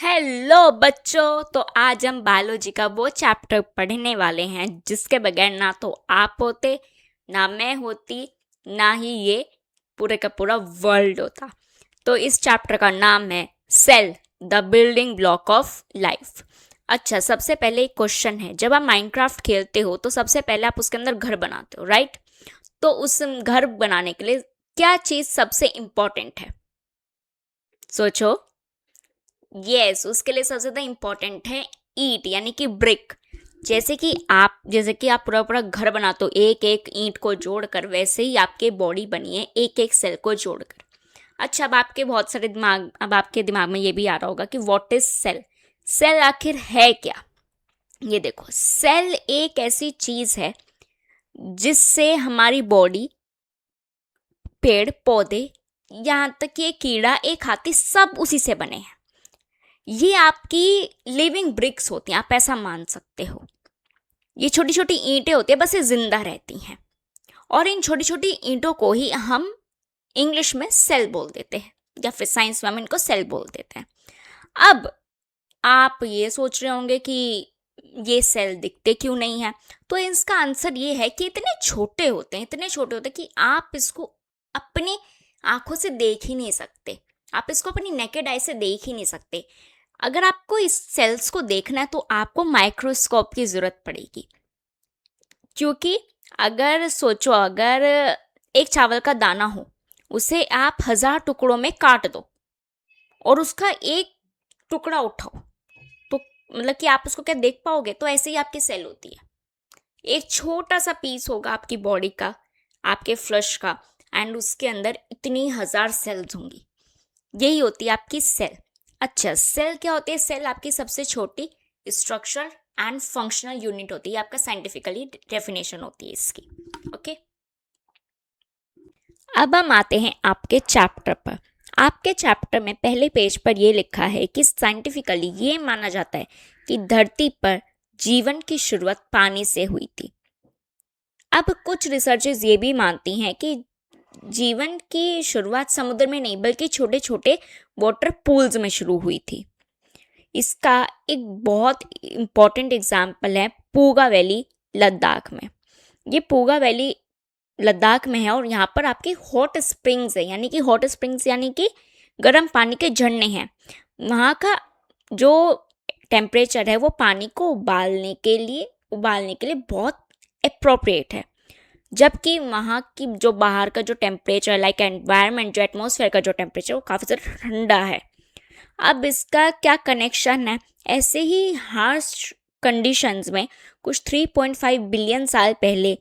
Hello बच्चों, तो आज हम बायोलॉजी का वो चैप्टर पढ़ने वाले हैं जिसके बगैर ना तो आप होते, ना मैं होती, ना ही ये पूरे का पूरा वर्ल्ड होता। तो इस चैप्टर का नाम है cell, the building block of life. अच्छा, सबसे पहले एक क्वेश्चन है। जब आप माइनक्राफ्ट खेलते हो तो सबसे पहले आप उसके अंदर घर बनाते हो, राइट? तो उस घर बनाने के लिए क्या चीज़ सबसे इम्पोर्टेंट है? सोचो। यस, उसके लिए सबसे ज़्यादा इम्पोर्टेंट है ईंट, यानी कि ब्रिक। जैसे कि आप पूरा पूरा घर बनाते हो एक एक ईंट को जोड़कर, वैसे ही आपके बॉडी बनी है एक एक सेल को जोड़कर। अच्छा, अब आपके दिमाग में ये भी आ रहा होगा कि व्हाट इज सेल। सेल आखिर है क्या? ये देखो, सेल एक ऐसी चीज है जिससे हमारी बॉडी, पेड़ पौधे, यहाँ तक कि एक कीड़ा, एक हाथी, सब उसी से बने हैं। ये आपकी लिविंग ब्रिक्स होती हैं, आप ऐसा मान सकते हो। ये छोटी छोटी ईंटें होती है, बस ये जिंदा रहती हैं। और इन छोटी छोटी ईंटों को ही हम इंग्लिश में सेल बोल देते हैं, या फिर साइंस में हम इनको सेल बोल देते हैं। अब आप ये सोच रहे होंगे कि ये सेल दिखते क्यों नहीं है? तो इसका आंसर ये है कि इतने छोटे होते हैं, इतने छोटे होते हैं कि आप इसको अपनी आंखों से देख ही नहीं सकते। आप इसको अपनी नेकेड आई से देख ही नहीं सकते। अगर आपको इस सेल्स को देखना है तो आपको माइक्रोस्कोप की जरूरत पड़ेगी। क्योंकि अगर एक चावल का दाना हो, उसे आप 1000 टुकड़ों में काट दो और उसका एक टुकड़ा उठाओ, तो मतलब कि आप उसको क्या देख पाओगे? तो ऐसे ही आपकी सेल होती है। एक छोटा सा पीस होगा आपकी बॉडी का, आपके फ्लश का, एंड उसके अंदर इतनी 1000 सेल्स होंगी। यही होती है आपकी सेल। अच्छा, सेल क्या होती है? सेल आपकी सबसे छोटी स्ट्रक्चर एंड फंक्शनल यूनिट होती है। आपका साइंटिफिकली डेफिनेशन होती है इसकी। ओके, अब हम आते हैं आपके चैप्टर पर। आपके चैप्टर में पहले पेज पर यह लिखा है कि साइंटिफिकली ये माना जाता है कि धरती पर जीवन की शुरुआत पानी से हुई थी। अब कुछ रिसर्चर्स ये भी मानती हैं कि जीवन की शुरुआत समुद्र में नहीं बल्कि छोटे छोटे वाटर पूल्स में शुरू हुई थी। इसका एक बहुत इम्पॉर्टेंट एग्जाम्पल है पूगा वैली, लद्दाख में। ये पूगा वैली लद्दाख में है और यहाँ पर आपकी हॉट स्प्रिंग्स है, यानी कि गर्म पानी के झरने हैं। वहाँ का जो टेम्परेचर है वो पानी को उबालने के लिए बहुत अप्रोप्रिएट है। जबकि वहाँ की जो बाहर का जो टेम्परेचर, लाइक एनवायरनमेंट, जो एटमॉस्फेयर का जो टेम्परेचर, वो काफ़ी ज़्यादा ठंडा है। अब इसका क्या कनेक्शन है? ऐसे ही हार्श कंडीशंस में कुछ 3.5 बिलियन साल पहले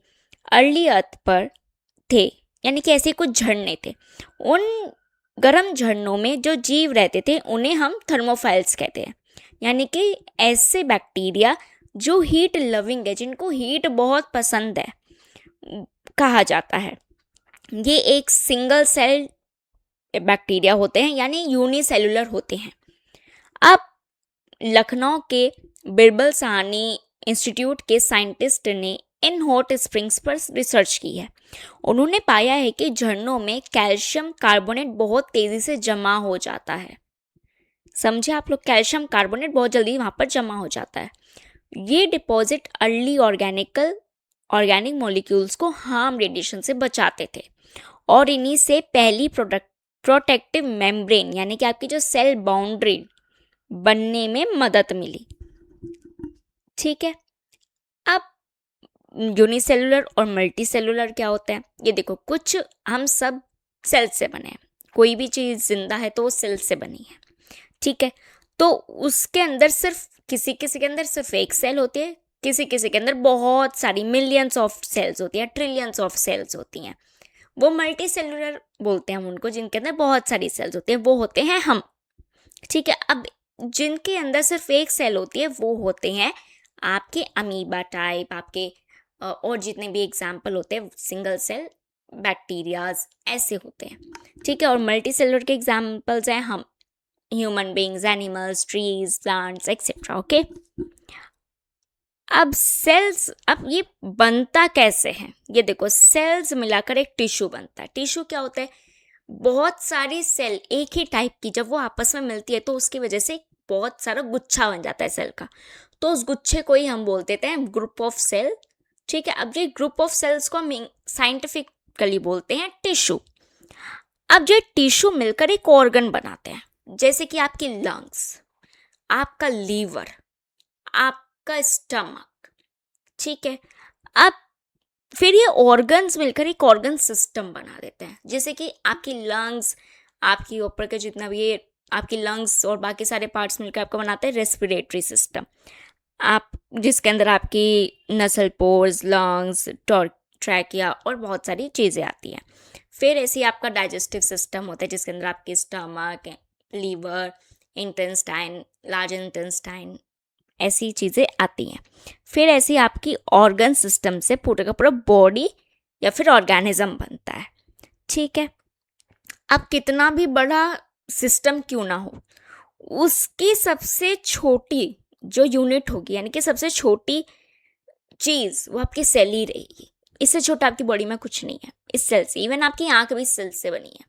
अर्ली अर्थ पर थे, यानी कि ऐसे कुछ झरने थे। उन गर्म झरनों में जो जीव रहते थे उन्हें हम थर्मोफाइल्स कहते हैं, यानी कि ऐसे बैक्टीरिया जो हीट लविंग है, जिनको हीट बहुत पसंद है, कहा जाता है। ये एक सिंगल सेल बैक्टीरिया होते हैं, यानी यूनिसेलुलर होते हैं। अब लखनऊ के बिरबल साहनी इंस्टीट्यूट के साइंटिस्ट ने इन हॉट स्प्रिंग्स पर रिसर्च की है। उन्होंने पाया है कि झरनों में कैल्शियम कार्बोनेट बहुत तेजी से जमा हो जाता है। समझे आप लोग? कैल्शियम कार्बोनेट बहुत जल्दी वहां पर जमा हो जाता है। ये डिपॉजिट अर्ली ऑर्गेनिक मॉलिक्यूल्स को हार्म रेडिएशन से बचाते थे और इन्हीं से पहली प्रोटेक्टिव मेम्ब्रेन, यानी कि आपकी जो सेल बाउंड्री, बनने में मदद मिली। ठीक है, अब यूनिसेलुलर और मल्टी सेलुलर क्या होता है? ये देखो, कुछ हम सब सेल से बने हैं। कोई भी चीज़ जिंदा है तो वो सेल से बनी है। ठीक है, तो उसके अंदर सिर्फ किसी किसी के अंदर सिर्फ एक सेल होती है, किसी किसी के अंदर बहुत सारी मिलियंस ऑफ सेल्स होती हैं, ट्रिलियंस ऑफ सेल्स होती हैं। वो मल्टी सेलुलर बोलते हैं हम उनको, जिनके अंदर बहुत सारी सेल्स होती हैं, वो होते हैं हम। ठीक है, अब जिनके अंदर सिर्फ एक सेल होती है वो होते हैं आपके अमीबा टाइप, आपके और जितने भी एग्जाम्पल होते हैं सिंगल सेल बैक्टीरियाज, ऐसे होते हैं। ठीक है, और मल्टी सेलुलर के एग्जाम्पल्स हैं हम, human beings, animals, trees, plants, etcetera. Okay, अब ये बनता कैसे है? ये देखो, सेल्स मिलाकर एक टिश्यू बनता है। टिश्यू क्या होता है? बहुत सारी सेल एक ही टाइप की जब वो आपस में मिलती है तो उसकी वजह से बहुत सारा गुच्छा बन जाता है सेल का, तो उस गुच्छे को ही हम बोल देते हैं ग्रुप ऑफ सेल। ठीक है, अब ये ग्रुप ऑफ सेल्स को हम साइंटिफिकली बोलते हैं टिश्यू। अब जो टिश्यू मिलकर एक ऑर्गन बनाते हैं, जैसे कि आपकी लंग्स, आपका लीवर, आपका स्टमक। ठीक है, अब फिर ये ऑर्गन्स मिलकर एक ऑर्गन सिस्टम बना देते हैं, जैसे कि आपकी लंग्स, आपकी ऊपर के जितना भी ये आपकी लंग्स और बाकी सारे पार्ट्स मिलकर आपको बनाते हैं रेस्पिरेटरी सिस्टम, आप जिसके अंदर आपकी नसल पोर्स, लंग्स, ट्रैकिया और बहुत सारी चीज़ें आती हैं। फिर ऐसे ही आपका डाइजेस्टिव सिस्टम होता है, जिसके अंदर आपकी stomach, liver, intestine, large intestine, ऐसी चीज़ें आती हैं। फिर ऐसी आपकी ऑर्गन सिस्टम से पूरे का पूरा बॉडी या फिर ऑर्गेनिज्म बनता है। ठीक है, अब कितना भी बड़ा सिस्टम क्यों ना हो, उसकी सबसे छोटी जो यूनिट होगी, यानी कि सबसे छोटी चीज़, वो आपकी सेल ही रहेगी। इससे छोटा आपकी बॉडी में कुछ नहीं है, इस सेल से। इवन आपकी आंख भी इस सेल से बनी है।